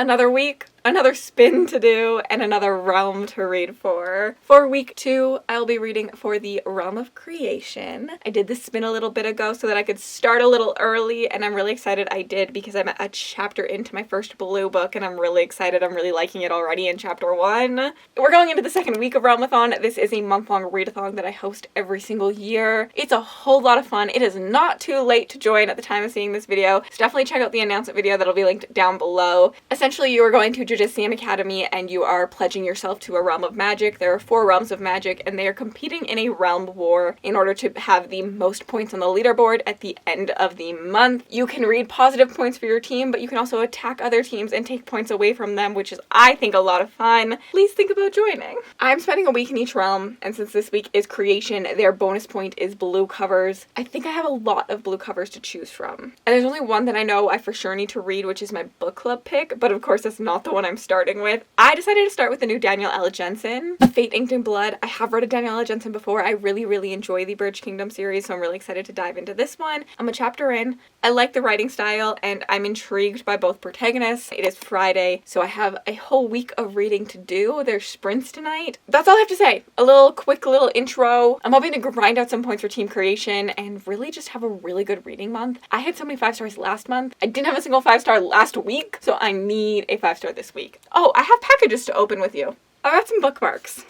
another week, another spin to do, and another realm to read for. For week 2, I'll be reading for the Realm of Creation. I did this spin a little bit ago so that I could start a little early, and I'm really excited I did because I'm a chapter into my first blue book, and I'm really excited. I'm really liking it already in chapter 1. We're going into the second week of RealmAthon. This is a month-long readathon that I host every single year. It's a whole lot of fun. It is not too late to join at the time of seeing this video, so definitely check out the announcement video that'll be linked down below. Essentially, you are going to Judicium Academy and you are pledging yourself to a realm of magic. There are 4 realms of magic and they are competing in a realm war in order to have the most points on the leaderboard at the end of the month. You can read positive points for your team, but you can also attack other teams and take points away from them, which is, I think, a lot of fun. Please think about joining. I'm spending a week in each realm, and since this week is creation, their bonus point is blue covers. I think I have a lot of blue covers to choose from. And there's only one that I know I for sure need to read, which is my book club pick, but of course that's not the one I'm starting with. I decided to start with the new Danielle L. Jensen, A Fate Inked in Blood. I have read a Danielle L. Jensen before. I really enjoy the Bridge Kingdom series, so I'm really excited to dive into this one. I'm a chapter in. I like the writing style, and I'm intrigued by both protagonists. It is Friday, so I have a whole week of reading to do. There's sprints tonight. That's all I have to say. A quick little intro. I'm hoping to grind out some points for team creation and really just have a really good reading month. I had so many 5 stars last month. I didn't have a single 5-star last week, so I need a 5-star this week. Oh, I have packages to open with you. I got some bookmarks.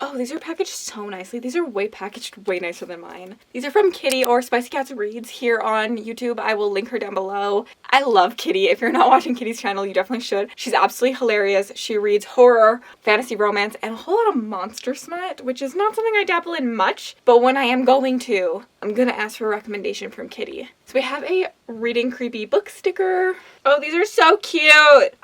Oh, these are packaged so nicely. These are packaged way nicer than mine. These are from Kitty, or Spicy Cats Reads, here on YouTube. I will link her down below. I love Kitty. If you're not watching Kitty's channel, you definitely should. She's absolutely hilarious. She reads horror, fantasy romance, and a whole lot of monster smut, which is not something I dabble in much, but when I am going to, I'm gonna ask for a recommendation from Kitty. So we have a reading creepy book sticker. Oh, these are so cute.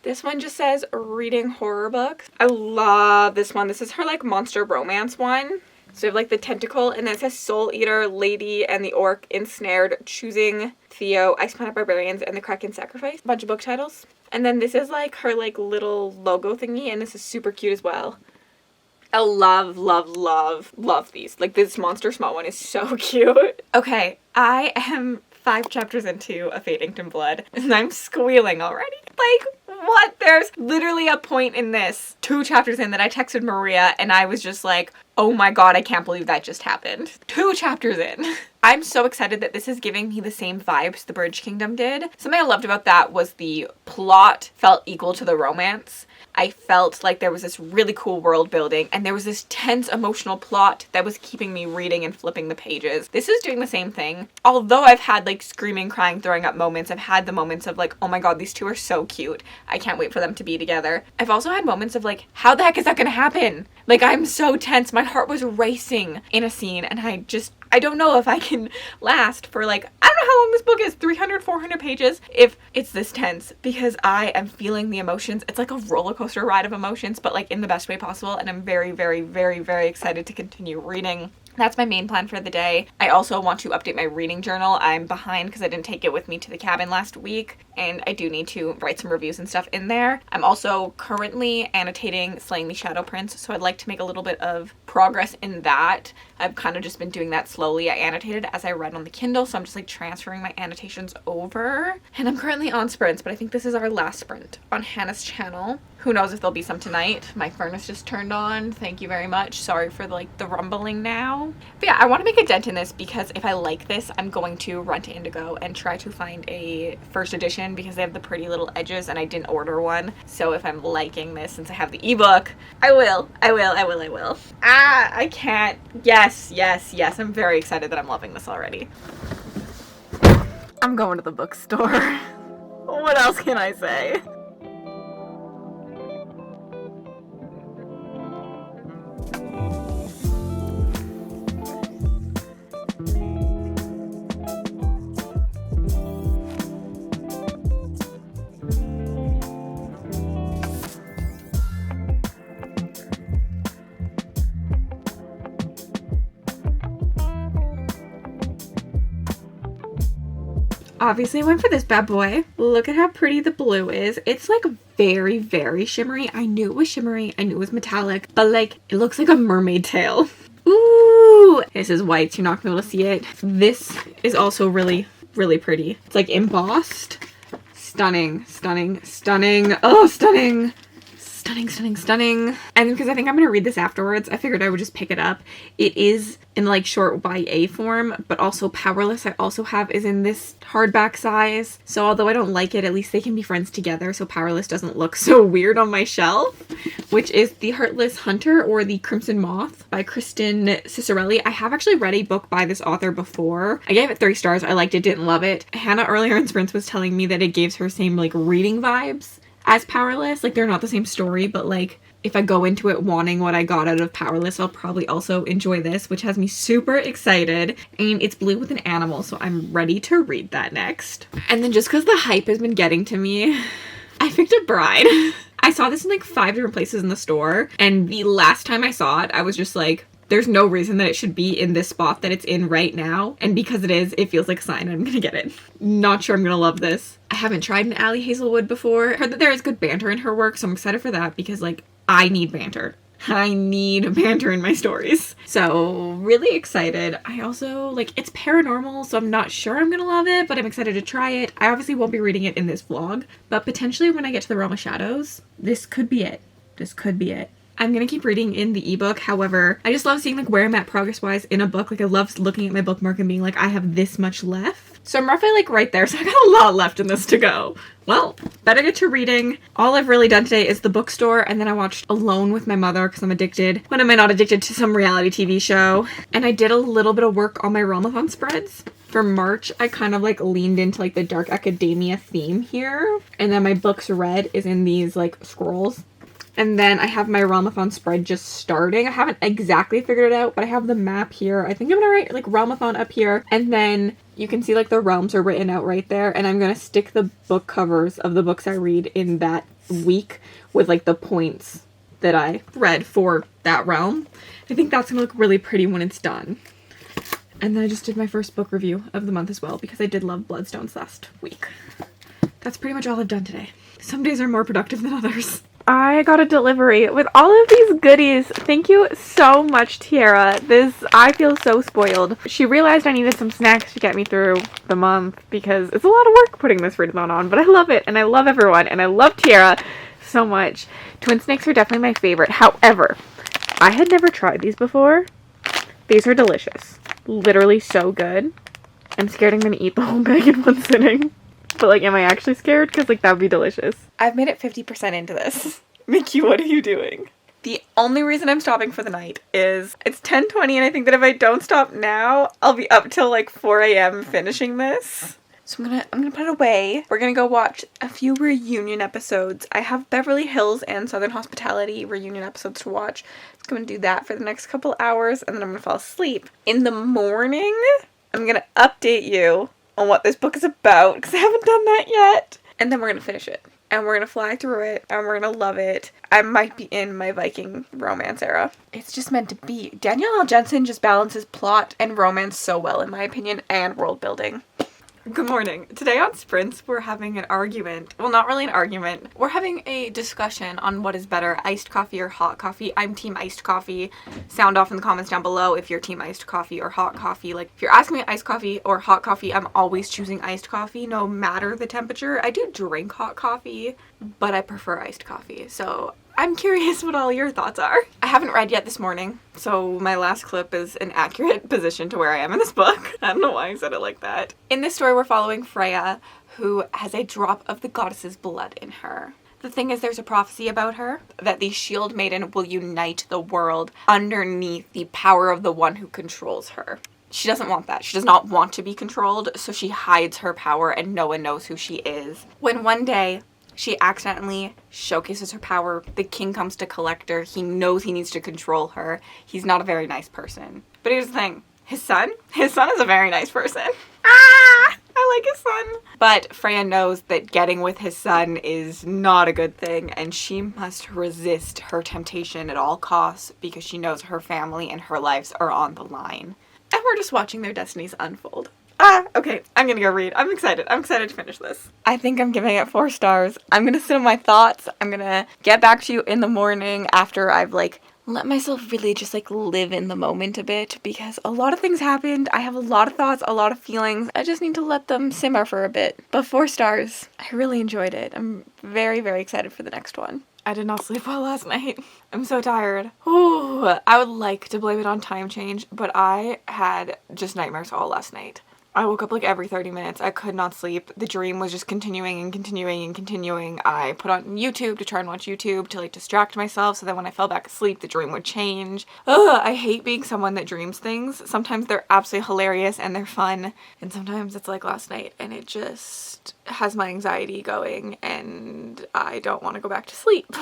This one just says reading horror books. I love this one. This is her like monster romance one. So you have like the tentacle, and then it says Soul Eater, Lady, and the Orc Ensnared, Choosing Theo, Ice Planet Barbarians, and the Kraken Sacrifice. A bunch of book titles. And then this is like her like little logo thingy, and this is super cute as well. I love these. Like this monster small one is so cute. Okay, I am 5 chapters into A Fate Inked in Blood, and I'm squealing already. Like, what? There's literally a point in this 2 chapters in that I texted Maria and I was just like, oh my god, I can't believe that just happened. 2 chapters in. I'm so excited that this is giving me the same vibes the Bridge Kingdom did. Something I loved about that was the plot felt equal to the romance. I felt like there was this really cool world building and there was this tense emotional plot that was keeping me reading and flipping the pages. This is doing the same thing. Although I've had like screaming, crying, throwing up moments, I've had the moments of like, oh my god, these 2 are so cute. I can't wait for them to be together. I've also had moments of like, how the heck is that gonna happen? Like, I'm so tense. My heart was racing in a scene and I don't know if I can last for like, I don't know how long this book is, 300, 400 pages, if it's this tense, because I am feeling the emotions. It's like a roller coaster ride of emotions, but like in the best way possible, and I'm very excited to continue reading. That's my main plan for the day. I also want to update my reading journal. I'm behind because I didn't take it with me to the cabin last week, and I do need to write some reviews and stuff in there. I'm also currently annotating Slaying the Shadow Prince, so I'd like to make a little bit of progress in that. I've kind of just been doing that slowly. I annotated as I read on the Kindle, so I'm just like transferring my annotations over. And I'm currently on sprints, but I think this is our last sprint on Hannah's channel. Who knows if there'll be some tonight. My furnace just turned on. Thank you very much. Sorry for like the rumbling now. But yeah, I want to make a dent in this because if I like this, I'm going to run to Indigo and try to find a first edition because they have the pretty little edges and I didn't order one. So if I'm liking this, since I have the ebook, I will. I can't. Yes. I'm very excited that I'm loving this already. I'm going to the bookstore. What else can I say? Obviously I went for this bad boy. Look at how pretty the blue is. It's like very shimmery. I knew it was shimmery. I knew it was metallic, but like it looks like a mermaid tail. Ooh, Ooh! This is white, so you're not gonna be able to see it. This is also really, really pretty. It's like embossed. Stunning, stunning, stunning. Oh, stunning. Stunning, stunning, stunning. And because I think I'm going to read this afterwards, I figured I would just pick it up. It is in like short YA form, but also Powerless I also have is in this hardback size. So although I don't like it, at least they can be friends together so Powerless doesn't look so weird on my shelf, which is The Heartless Hunter or The Crimson Moth by Kristen Cicerelli. I have actually read a book by this author before. I gave it 3 stars. I liked it, didn't love it. Hannah earlier in Sprints was telling me that it gives her same like reading vibes as Powerless. Like they're not the same story, but like if I go into it wanting what I got out of Powerless, I'll probably also enjoy this, which has me super excited. And it's blue with an animal, so I'm ready to read that next. And then just because the hype has been getting to me, I picked up Bride. I saw this in like 5 different places in the store, and the last time I saw it, I was just like, there's no reason that it should be in this spot that it's in right now. And because it is, it feels like a sign I'm gonna get it. Not sure I'm gonna love this. I haven't tried an Allie Hazelwood before. Heard that there is good banter in her work, so I'm excited for that because like, I need banter. I need banter in my stories. So really excited. I also like, it's paranormal, so I'm not sure I'm gonna love it, but I'm excited to try it. I obviously won't be reading it in this vlog, but potentially when I get to the Realm of Shadows, this could be it. This could be it. I'm gonna keep reading in the ebook. However, I just love seeing like where I'm at progress-wise in a book. Like I love looking at my bookmark and being like, I have this much left. So I'm roughly like right there. So I got a lot left in this to go. Well, better get to reading. All I've really done today is the bookstore, and then I watched Alone with My Mother because I'm addicted. When am I not addicted to some reality TV show? And I did a little bit of work on my RealmAthon spreads. For March, I kind of like leaned into like the dark academia theme here. And then my books read is in these like scrolls. And then I have my RealmAthon spread just starting. I haven't exactly figured it out, but I have the map here. I think I'm gonna write like RealmAthon up here. And then you can see like the realms are written out right there. And I'm gonna stick the book covers of the books I read in that week with like the points that I read for that realm. I think that's gonna look really pretty when it's done. And then I just did my first book review of the month as well because I did love Bloodstones last week. That's pretty much all I've done today. Some days are more productive than others. I got a delivery with all of these goodies. Thank you so much, Tiara. I feel so spoiled. She realized I needed some snacks to get me through the month because it's a lot of work putting this RealmAthon on, but I love it and I love everyone and I love Tiara so much. Twin snakes are definitely my favorite. However, I had never tried these before. These are delicious. Literally so good. I'm scared I'm gonna eat the whole bag in one sitting. But, like, am I actually scared? Because, like, that would be delicious. I've made it 50% into this. Mickey, what are you doing? The only reason I'm stopping for the night is it's 10:20, and I think that if I don't stop now, I'll be up till, like, 4 a.m. finishing this. So I'm gonna put it away. We're gonna go watch a few reunion episodes. I have Beverly Hills and Southern Hospitality reunion episodes to watch. I'm gonna do that for the next couple hours, and then I'm gonna fall asleep. In the morning, I'm gonna update you on what this book is about, because I haven't done that yet. And then we're going to finish it. And we're going to fly through it. And we're going to love it. I might be in my Viking romance era. It's just meant to be. Danielle L. Jensen just balances plot and romance so well, in my opinion, and world building. Good morning. Today on Sprints, we're having an argument. Well, not really an argument. We're having a discussion on what is better, iced coffee or hot coffee. I'm team iced coffee. Sound off in the comments down below if you're team iced coffee or hot coffee. Like, if you're asking me iced coffee or hot coffee, I'm always choosing iced coffee, no matter the temperature. I do drink hot coffee, but I prefer iced coffee. So I'm curious what all your thoughts are. I haven't read yet this morning, so my last clip is an accurate position to where I am in this book. I don't know why I said it like that. In this story, we're following Freya, who has a drop of the goddess's blood in her. The thing is, there's a prophecy about her that the Shield Maiden will unite the world underneath the power of the one who controls her. She doesn't want that. She does not want to be controlled, so she hides her power and no one knows who she is. When one day, she accidentally showcases her power. The king comes to collect her. He knows he needs to control her. He's not a very nice person. But here's the thing. His son is a very nice person. Ah! I like his son. But Freya knows that getting with his son is not a good thing, and she must resist her temptation at all costs because she knows her family and her lives are on the line. And we're just watching their destinies unfold. Okay, I'm gonna go read. I'm excited to finish this. I think I'm giving it 4 stars. I'm gonna sit on my thoughts. I'm gonna get back to you in the morning after I've, like, let myself really just like live in the moment a bit, because a lot of things happened. I have a lot of thoughts, a lot of feelings. I just need to let them simmer for a bit. But 4 stars. I really enjoyed it. I'm very, very excited for the next one. I did not sleep well last night. I'm so tired. Ooh, I would like to blame it on time change, but I had just nightmares all last night. I woke up like every 30 minutes. I could not sleep. The dream was just continuing and continuing and continuing. I put on YouTube to try and watch YouTube to like distract myself, so that when I fell back asleep, the dream would change. Ugh, I hate being someone that dreams things. Sometimes they're absolutely hilarious and they're fun, and sometimes it's like last night and it just has my anxiety going and I don't want to go back to sleep.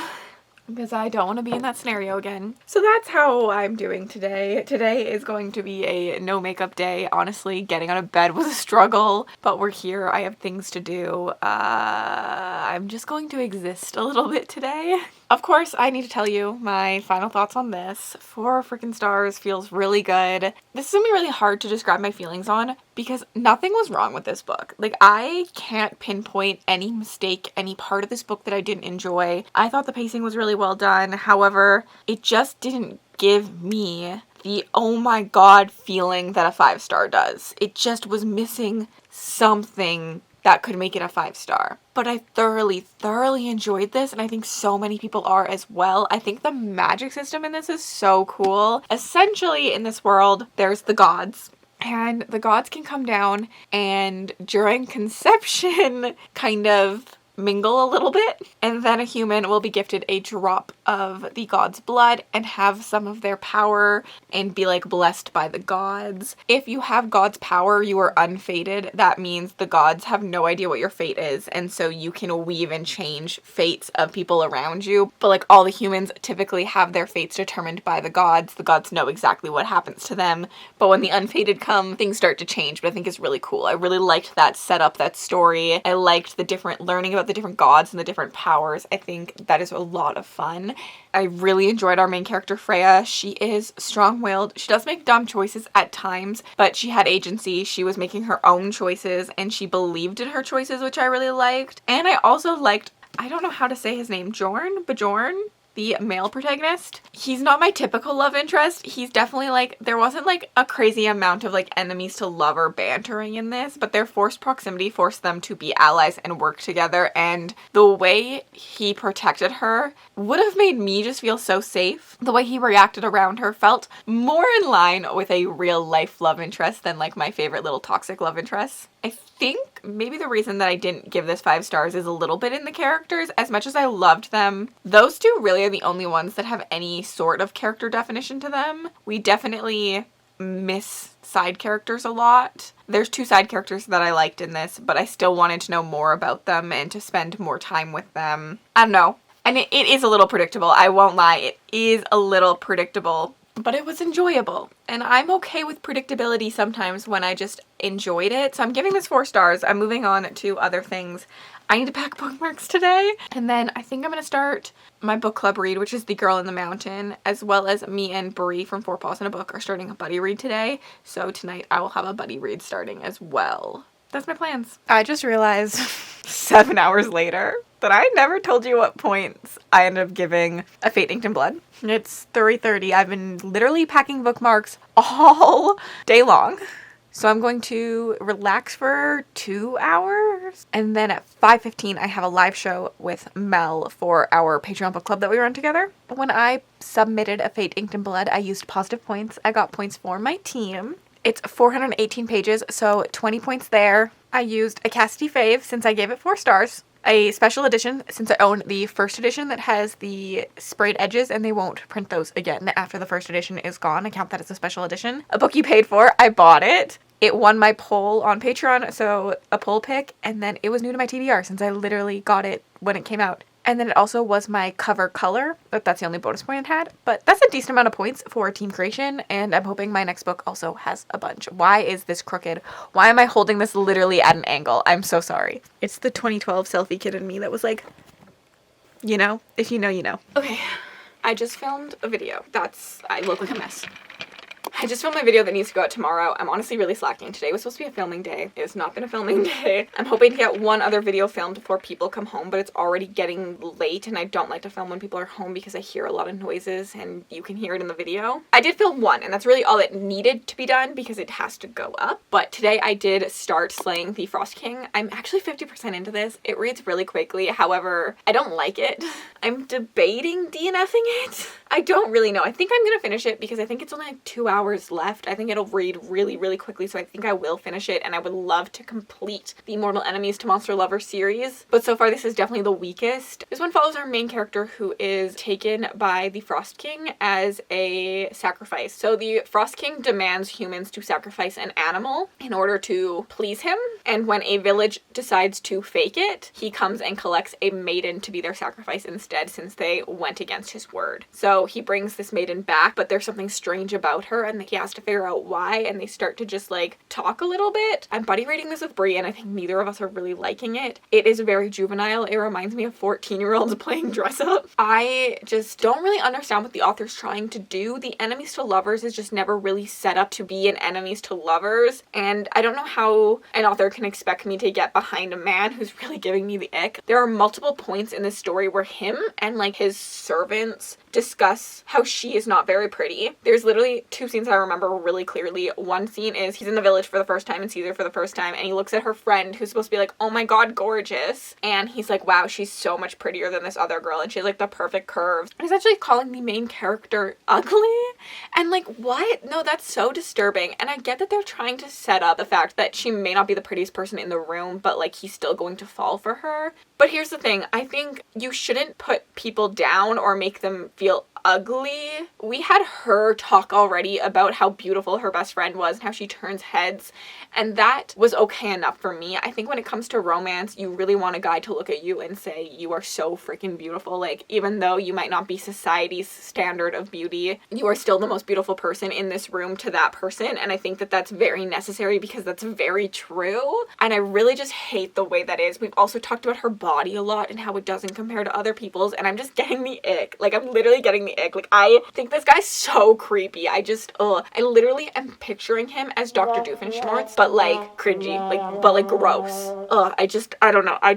Because I don't want to be in that scenario again. So that's how I'm doing today. Today is going to be a no makeup day. Honestly, getting out of bed was a struggle, but we're here. I have things to do. I'm just going to exist a little bit today. Of course, I need to tell you my final thoughts on this. 4 freaking stars feels really good. This is gonna be really hard to describe my feelings on because nothing was wrong with this book. Like, I can't pinpoint any mistake, any part of this book that I didn't enjoy. I thought the pacing was really well done. However, it just didn't give me the oh my god feeling that a 5-star does. It just was missing something that could make it a 5-star. But I thoroughly enjoyed this, and I think so many people are as well. I think the magic system in this is so cool. Essentially, in this world, there's the gods. And the gods can come down and during conception kind of mingle a little bit, and then a human will be gifted a drop of the god's blood and have some of their power and be like blessed by the gods. If you have god's power, you are unfated. That means the gods have no idea what your fate is, and so you can weave and change fates of people around you. But like all the humans typically have their fates determined by the gods. The gods know exactly what happens to them, but when the unfated come, things start to change. But I think it's really cool. I really liked that setup, that story. I liked the different learning about the different gods and the different powers. I think that is a lot of fun. I really enjoyed our main character, Freya. She is strong-willed. She does make dumb choices at times, but she had agency. She was making her own choices and she believed in her choices, which I really liked. And I also liked, I don't know how to say his name, Bjorn, the male protagonist. He's not my typical love interest. He's definitely like, there wasn't like a crazy amount of like enemies to lover bantering in this, but their forced proximity forced them to be allies and work together, and the way he protected her would have made me just feel so safe. The way he reacted around her felt more in line with a real life love interest than like my favorite little toxic love interests. I think maybe the reason that I didn't give this 5 stars is a little bit in the characters. As much as I loved them, those two really are the only ones that have any sort of character definition to them. We definitely miss side characters a lot. There's 2 side characters that I liked in this, but I still wanted to know more about them and to spend more time with them. I don't know. And it is a little predictable. I won't lie. It is a little predictable. But it was enjoyable, and I'm okay with predictability sometimes when I just enjoyed it. So I'm giving this 4 stars. I'm moving on to other things. I need to pack bookmarks today, and then I think I'm going to start my book club read, which is The Girl in the Mountain, as well as me and Brie from 4 Paws in a Book are starting a buddy read today. So tonight I will have a buddy read starting as well. That's my plans. I just realized 7 hours later that I never told you what points I ended up giving A Fate Inked in Blood. It's 3:30. I've been literally packing bookmarks all day long. So I'm going to relax for 2 hours. And then at 5:15, I have a live show with Mel for our Patreon book club that we run together. When I submitted A Fate Inked in Blood, I used positive points. I got points for my team. It's 418 pages, so 20 points there. I used a Cassidy fave since I gave it 4 stars. A special edition since I own the first edition that has the sprayed edges, and they won't print those again after the first edition is gone. I count that as a special edition. A book you paid for, I bought it. It won my poll on Patreon, so a poll pick, and then it was new to my TBR since I literally got it when it came out. And then it also was my cover color, but that's the only bonus point it had. But that's a decent amount of points for team creation, and I'm hoping my next book also has a bunch. Why is this crooked? Why am I holding this literally at an angle? I'm so sorry. It's the 2012 selfie kid in me that was like, you know, if you know, you know. Okay, I just filmed a video. I look like a mess. I just filmed my video that needs to go out tomorrow. I'm honestly really slacking. Today was supposed to be a filming day. It has not been a filming day. I'm hoping to get one other video filmed before people come home, but it's already getting late and I don't like to film when people are home because I hear a lot of noises and you can hear it in the video. I did film one and that's really all it needed to be done because it has to go up. But today I did start slaying the Frost King. I'm actually 50% into this. It reads really quickly. However, I don't like it. I'm debating DNFing it. I don't really know. I think I'm gonna finish it because I think it's only like 2 hours left. I think it'll read really, really quickly, so I think I will finish it, and I would love to complete the Mortal Enemies to Monster Lover series. But so far, this is definitely the weakest. This one follows our main character who is taken by the Frost King as a sacrifice. So the Frost King demands humans to sacrifice an animal in order to please him, and when a village decides to fake it, he comes and collects a maiden to be their sacrifice instead, since they went against his word. So he brings this maiden back, but there's something strange about her and he has to figure out why, and they start to just like talk a little bit. I'm buddy reading this with Brie and I think neither of us are really liking it. It is very juvenile. It reminds me of 14-year-olds playing dress up. I just don't really understand what the author's trying to do. The enemies to lovers is just never really set up to be an enemies to lovers, and I don't know how an author can expect me to get behind a man who's really giving me the ick. There are multiple points in this story where him and like his servants discuss how she is not very pretty. There's literally 2 scenes I remember really clearly. One scene is he's in the village for the first time and sees her for the first time, and he looks at her friend who's supposed to be like, oh my god, gorgeous, and he's like, wow, she's so much prettier than this other girl and she has like the perfect curves. And he's actually calling the main character ugly, and like, what? No, that's so disturbing. And I get that they're trying to set up the fact that she may not be the prettiest person in the room, but like he's still going to fall for her. But here's the thing, I think you shouldn't put people down or make them feel ugly. We had her talk already about how beautiful her best friend was and how she turns heads, and that was okay enough for me. I think when it comes to romance, you really want a guy to look at you and say, you are so freaking beautiful. Like, even though you might not be society's standard of beauty, you are still the most beautiful person in this room to that person, and I think that that's very necessary because that's very true, and I really just hate the way that is. We've also talked about her body a lot and how it doesn't compare to other people's, and I'm just getting the ick. Like, I'm literally getting the ick. Like, I think this guy's so creepy. I literally am picturing him as Dr. Doofenshmirtz, but like cringy, but like gross. I don't know. I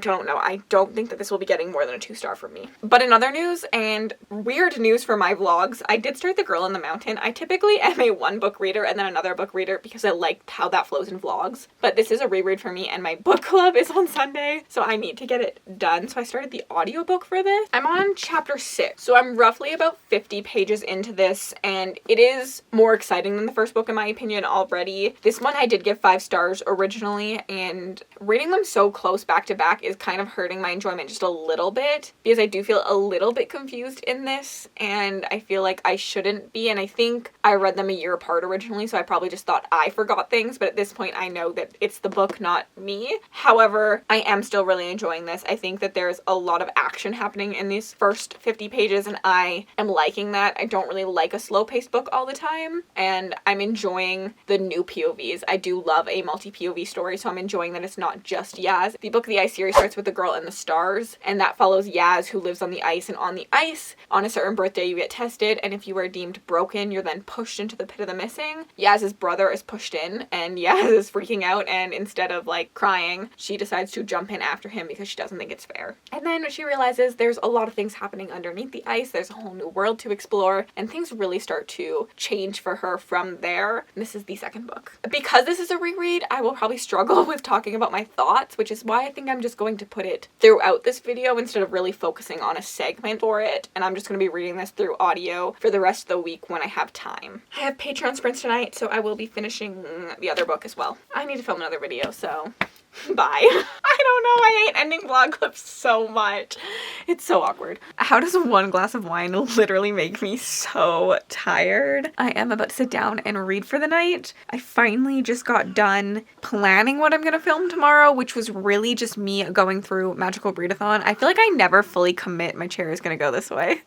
don't think that this will be getting more than a 2-star from me. But in other news and weird news for my vlogs, I did start The Girl in the Mountain. I typically am a 1 book reader and then another book reader because I like how that flows in vlogs, but this is a reread for me and my book club is on Sunday, so I need to get it done. So I started the audiobook for this. I'm on chapter 6, so I'm roughly about 50 pages into this, and it is more exciting than the first book in my opinion already. This one I did give 5 stars originally, and reading them so close back to back is kind of hurting my enjoyment just a little bit because I do feel a little bit confused in this, and I feel like I shouldn't be, and I think I read them a year apart originally, so I probably just thought I forgot things, but at this point I know that it's the book, not me. However, I am still really enjoying this. I think that there's a lot of action happening in these first 50 pages, and I am liking that. I don't really like a slow-paced book all the time, and I'm enjoying the new POVs. I do love a multi-POV story, so I'm enjoying that it's not just Yaz. The Book of the Ice series starts with the girl and the stars, and that follows Yaz, who lives on the ice, and on the ice, on a certain birthday, you get tested, and if you are deemed broken, you're then pushed into the pit of the missing. Yaz's brother is pushed in, and Yaz is freaking out, and instead of like crying, she decides to jump in after him because she doesn't think it's fair. And then she realizes there's a lot of things happening underneath the ice, there's a whole new world to explore, and things really start to change for her from there. And this is the second book. Because this is a reread, I will probably struggle with talking about my thoughts, which is why I think I'm just going to put it throughout this video instead of really focusing on a segment for it, and I'm just going to be reading this through audio for the rest of the week when I have time. I have Patreon sprints tonight, so I will be finishing the other book as well. I need to film another video, so bye. I don't know, I hate ending vlog clips so much. It's so awkward. How does 1 glass of wine literally make me so tired? I am about to sit down and read for the night. I finally just got done planning what I'm gonna film tomorrow, which was really just me going through Magical Readathon. I feel like I never fully commit. My chair is gonna go this way.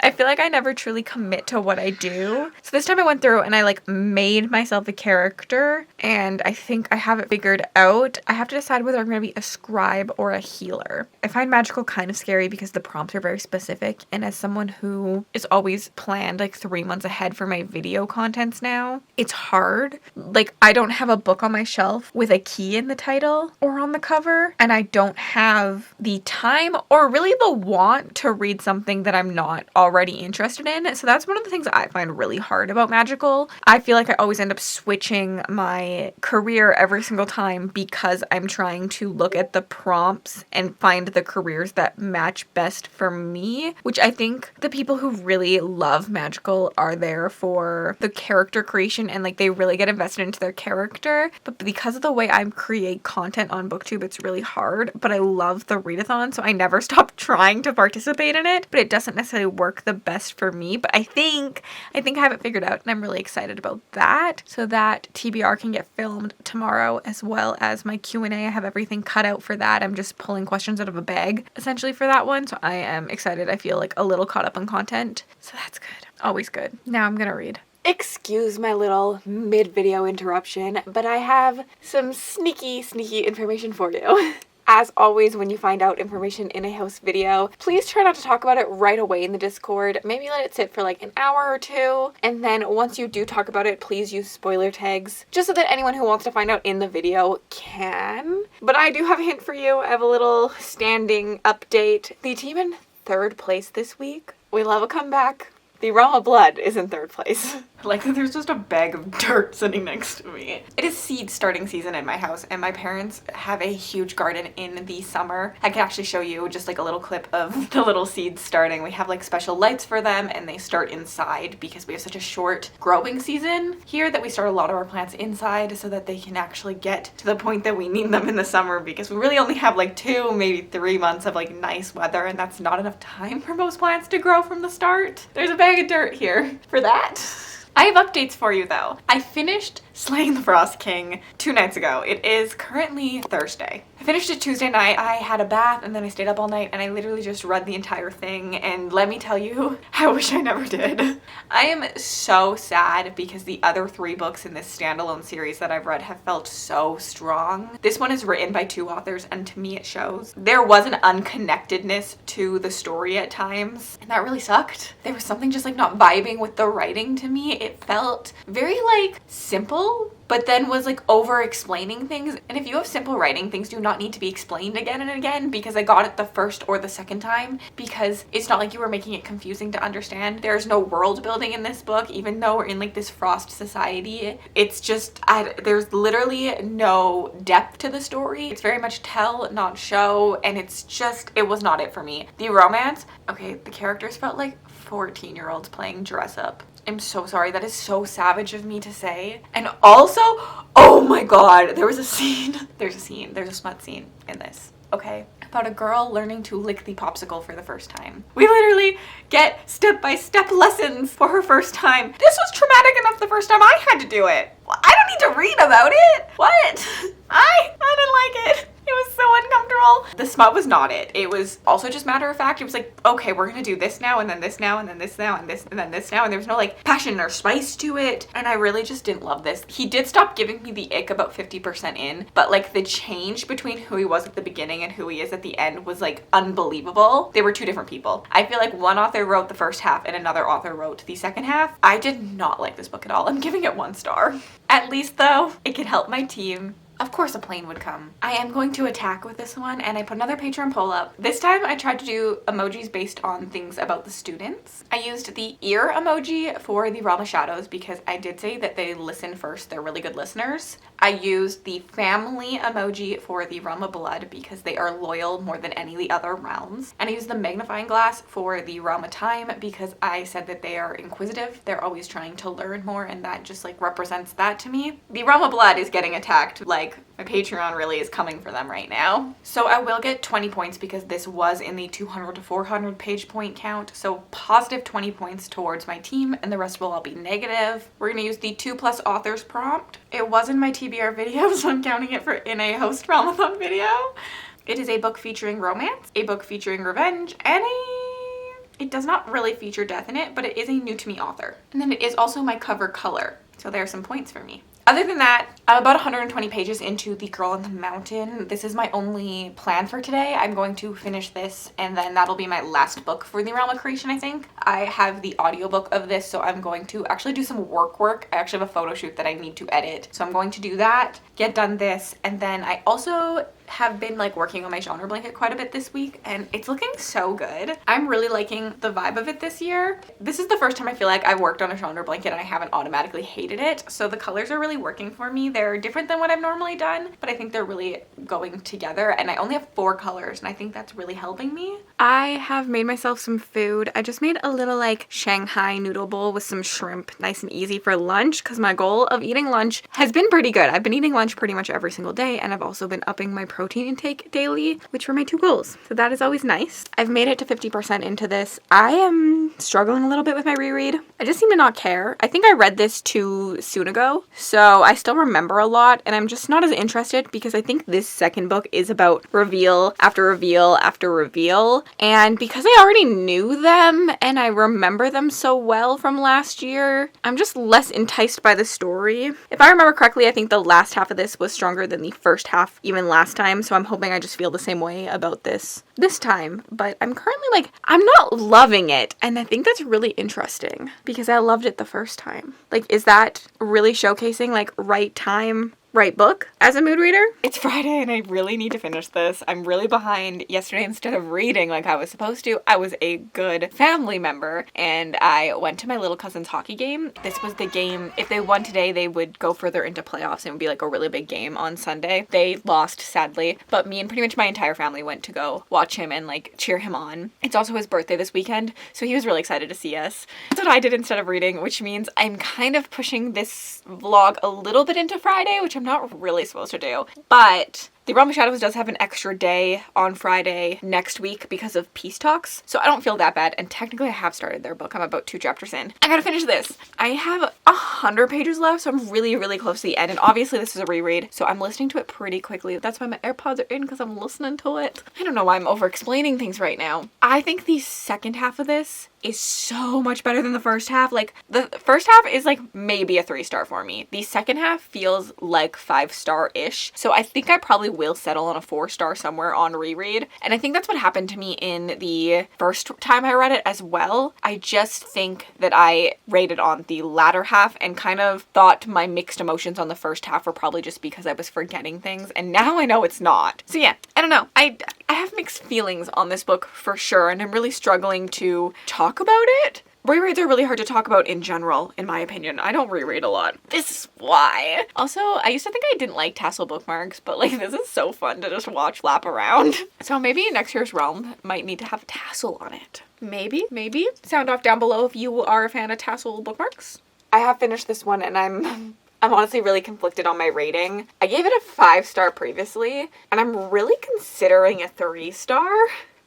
I feel like I never truly commit to what I do. So this time I went through and I like made myself a character, and I think I have it figured out. I have to decide whether I'm going to be a scribe or a healer. I find magical kind of scary because the prompts are very specific, and as someone who is always planned like 3 months ahead for my video contents now, it's hard. Like, I don't have a book on my shelf with a key in the title or on the cover, and I don't have the time or really the want to read something that I'm not already interested in. So that's one of the things I find really hard about magical. I feel like I always end up switching my career every single time because I'm trying to look at the prompts and find the careers that match best for me, which I think the people who really love magical are there for the character creation and like they really get invested into their character. But because of the way I create content on BookTube, it's really hard. But I love the readathon, so I never stop trying to participate in it, but it doesn't necessarily work the best for me. But I think I have it figured out, and I'm really excited about that. So that TBR can get filmed tomorrow, as well as my Q&A. I have everything cut out for that. I'm just pulling questions out of a bag essentially for that one. So I am excited. I feel like a little caught up on content. So that's good. Always good. Now I'm gonna read. Excuse my little mid-video interruption, but I have some sneaky information for you. As always, when you find out information in a host video, please try not to talk about it right away in the Discord. Maybe let it sit for like an hour or two, and then once you do talk about it, please use spoiler tags, just so that anyone who wants to find out in the video can. But I do have a hint for you. I have a little standing update. The team in 3rd place this week. We love a comeback. The Realm of Blood is in 3rd place. Like, there's just a bag of dirt sitting next to me. It is seed starting season in my house, and my parents have a huge garden in the summer. I can actually show you just like a little clip of the little seeds starting. We have like special lights for them, and they start inside because we have such a short growing season here that we start a lot of our plants inside so that they can actually get to the point that we need them in the summer, because we really only have like 2, maybe 3 months of like nice weather, and that's not enough time for most plants to grow from the start. There's a bag of dirt here for that. I have updates for you though. I finished slaying the Frost King 2 nights ago. It is currently Thursday. I finished it Tuesday night. I had a bath and then I stayed up all night and I literally just read the entire thing, and let me tell you, I wish I never did. I am so sad because the other 3 books in this standalone series that I've read have felt so strong. This one is written by 2 authors, and to me it shows. There was an unconnectedness to the story at times, and that really sucked. There was something just like not vibing with the writing to me. It felt very like simple, but then was like over explaining things. And if you have simple writing, things do not need to be explained again and again, because I got it the first or the second time, because it's not like you were making it confusing to understand. There's no world building in this book, even though we're in like this frost society. It's just, there's literally no depth to the story. It's very much tell, not show, and it's just, it was not it for me. The romance, okay, the characters felt like 14-year-olds playing dress up. I'm so sorry. That is so savage of me to say. And also, oh my god, there's a smut scene in this, okay? About a girl learning to lick the popsicle for the first time. We literally get step-by-step lessons for her first time. This was traumatic enough the first time I had to do it. I don't need to read about it. What? I didn't like it. It was so uncomfortable. The smut was not it. It was also just matter of fact. It was like, okay, we're gonna do this now, and then this now, and then this now, and this, and then this now, and there was no like passion or spice to it. And I really just didn't love this. He did stop giving me the ick about 50% in, but like the change between who he was at the beginning and who he is at the end was like unbelievable. They were 2 different people. I feel like one author wrote the first half and another author wrote the second half. I did not like this book at all. I'm giving it 1 star. At least though, it could help my team. Of course a plane would come. I am going to attack with this one, and I put another Patreon poll up. This time I tried to do emojis based on things about the students. I used the ear emoji for the Realm of Shadows because I did say that they listen first. They're really good listeners. I used the family emoji for the Realm of Blood because they are loyal more than any of the other realms. And I used the magnifying glass for the Realm of Time because I said that they are inquisitive. They're always trying to learn more, and that just like represents that to me. The Realm of Blood is getting attacked. Like, my Patreon really is coming for them right now. So I will get 20 points because this was in the 200 to 400 page point count. So positive 20 points towards my team, and the rest will all be negative. We're gonna use the 2+ authors prompt. It was in my TBR video, so I'm counting it for in a host RealmAthon video. It is a book featuring romance, a book featuring revenge, and It does not really feature death in it, but it is a new to me author. And then it is also my cover color. So there are some points for me. Other than that, I'm about 120 pages into The Girl in the Mountain. This is my only plan for today. I'm going to finish this and then that'll be my last book for the Realm of Creation, I think. I have the audiobook of this, so I'm going to actually do some work. I actually have a photo shoot that I need to edit. So I'm going to do that, get done this, and then I also have been like working on my genre blanket quite a bit this week and it's looking so good. I'm really liking the vibe of it this year. This is the first time I feel like I've worked on a genre blanket and I haven't automatically hated it. So the colors are really working for me. They're different than what I've normally done, but I think they're really going together and I only have 4 colors and I think that's really helping me. I have made myself some food. I just made a little like Shanghai noodle bowl with some shrimp, nice and easy for lunch because my goal of eating lunch has been pretty good. I've been eating lunch pretty much every single day and I've also been upping my protein intake daily, which were my 2 goals. So that is always nice. I've made it to 50% into this. I am struggling a little bit with my reread. I just seem to not care. I think I read this too soon ago, so I still remember a lot and I'm just not as interested because I think this second book is about reveal after reveal after reveal. And because I already knew them and I remember them so well from last year, I'm just less enticed by the story. If I remember correctly, I think the last half of this was stronger than the first half even last time, so I'm hoping I just feel the same way about this time. But I'm currently like, I'm not loving it, and I think that's really interesting because I loved it the first time. Like, is that really showcasing like right time, right book as a mood reader? It's Friday and I really need to finish this. I'm really behind. Yesterday, instead of reading like I was supposed to, I was a good family member and I went to my little cousin's hockey game. This was the game, if they won today, they would go further into playoffs and it would be like a really big game on Sunday. They lost, sadly, but me and pretty much my entire family went to go watch him and like cheer him on. It's also his birthday this weekend, so he was really excited to see us. That's what I did instead of reading, which means I'm kind of pushing this vlog a little bit into Friday, which I'm not really supposed to do, but The Realm of Shadows does have an extra day on Friday next week because of peace talks, so I don't feel that bad, and technically I have started their book. I'm about 2 chapters in. I gotta finish this. I have 100 pages left, so I'm really, really close to the end, and obviously this is a reread, so I'm listening to it pretty quickly. That's why my AirPods are in, because I'm listening to it. I don't know why I'm over-explaining things right now. I think the second half of this is so much better than the first half. Like, the first half is like maybe a 3-star for me. The second half feels like 5-star-ish, so I think I probably will settle on a 4-star somewhere on reread. And I think that's what happened to me in the first time I read it as well. I just think that I rated on the latter half and kind of thought my mixed emotions on the first half were probably just because I was forgetting things, and now I know it's not. So yeah, I don't know. I have mixed feelings on this book for sure, and I'm really struggling to talk about it. Rereads are really hard to talk about in general, in my opinion. I don't reread a lot. This is why. Also, I used to think I didn't like tassel bookmarks, but like this is so fun to just watch flap around. So maybe next year's Realm might need to have a tassel on it. Maybe. Sound off down below if you are a fan of tassel bookmarks. I have finished this one and I'm honestly really conflicted on my rating. I gave it a 5-star previously, and I'm really considering a 3-star.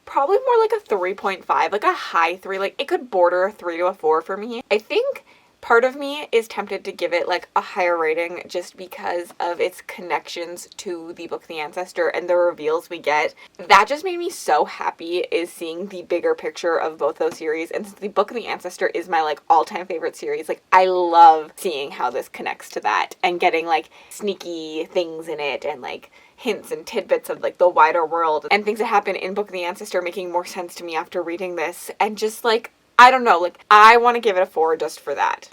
Probably more like a 3.5, like a high 3. Like, it could border a 3 to a 4 for me. I think part of me is tempted to give it like a higher rating just because of its connections to the Book of the Ancestor and the reveals we get. That just made me so happy, is seeing the bigger picture of both those series. And since the Book of the Ancestor is my like all-time favorite series, like I love seeing how this connects to that and getting like sneaky things in it and like hints and tidbits of like the wider world and things that happen in Book of the Ancestor making more sense to me after reading this. And just like, I don't know, like I want to give it a 4 just for that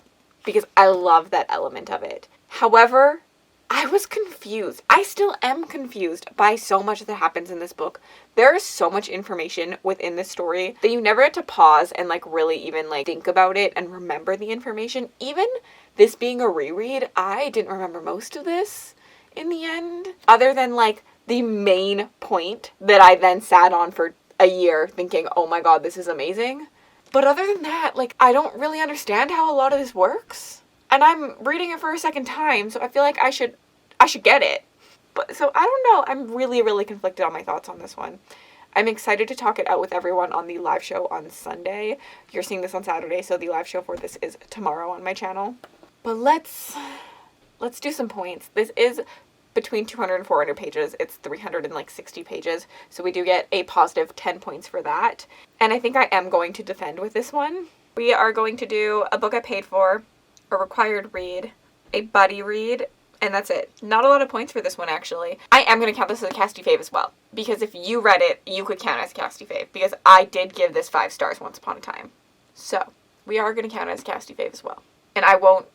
because I love that element of it. However, I was confused. I still am confused by so much that happens in this book. There is so much information within this story that you never had to pause and like really even like think about it and remember the information. Even this being a reread, I didn't remember most of this in the end, other than like the main point that I then sat on for a year thinking, oh my god, this is amazing. But other than that, like I don't really understand how a lot of this works. And I'm reading it for a second time, so I feel like I should get it. But so I don't know, I'm really, really conflicted on my thoughts on this one. I'm excited to talk it out with everyone on the live show on Sunday. You're seeing this on Saturday, so the live show for this is tomorrow on my channel. But let's do some points. This is between 200 and 400 pages. It's 360 pages. So we do get a positive 10 points for that. And I think I am going to defend with this one. We are going to do a book I paid for, a required read, a buddy read, and that's it. Not a lot of points for this one, actually. I am going to count this as a Casty fave as well, because if you read it, you could count it as a Casty fave, because I did give this 5 stars once upon a time. So we are going to count it as a Casty fave as well. And I won't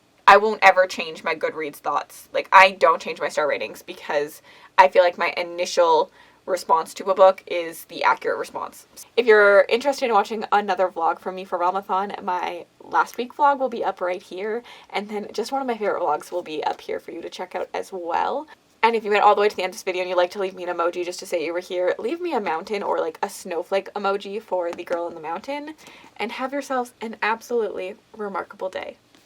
ever change my Goodreads thoughts. Like, I don't change my star ratings because I feel like my initial response to a book is the accurate response. If you're interested in watching another vlog from me for RealmAthon, my last week vlog will be up right here, and then just one of my favorite vlogs will be up here for you to check out as well. And if you made it all the way to the end of this video and you'd like to leave me an emoji just to say you were here, leave me a mountain or like a snowflake emoji for the girl in the mountain, and have yourselves an absolutely remarkable day.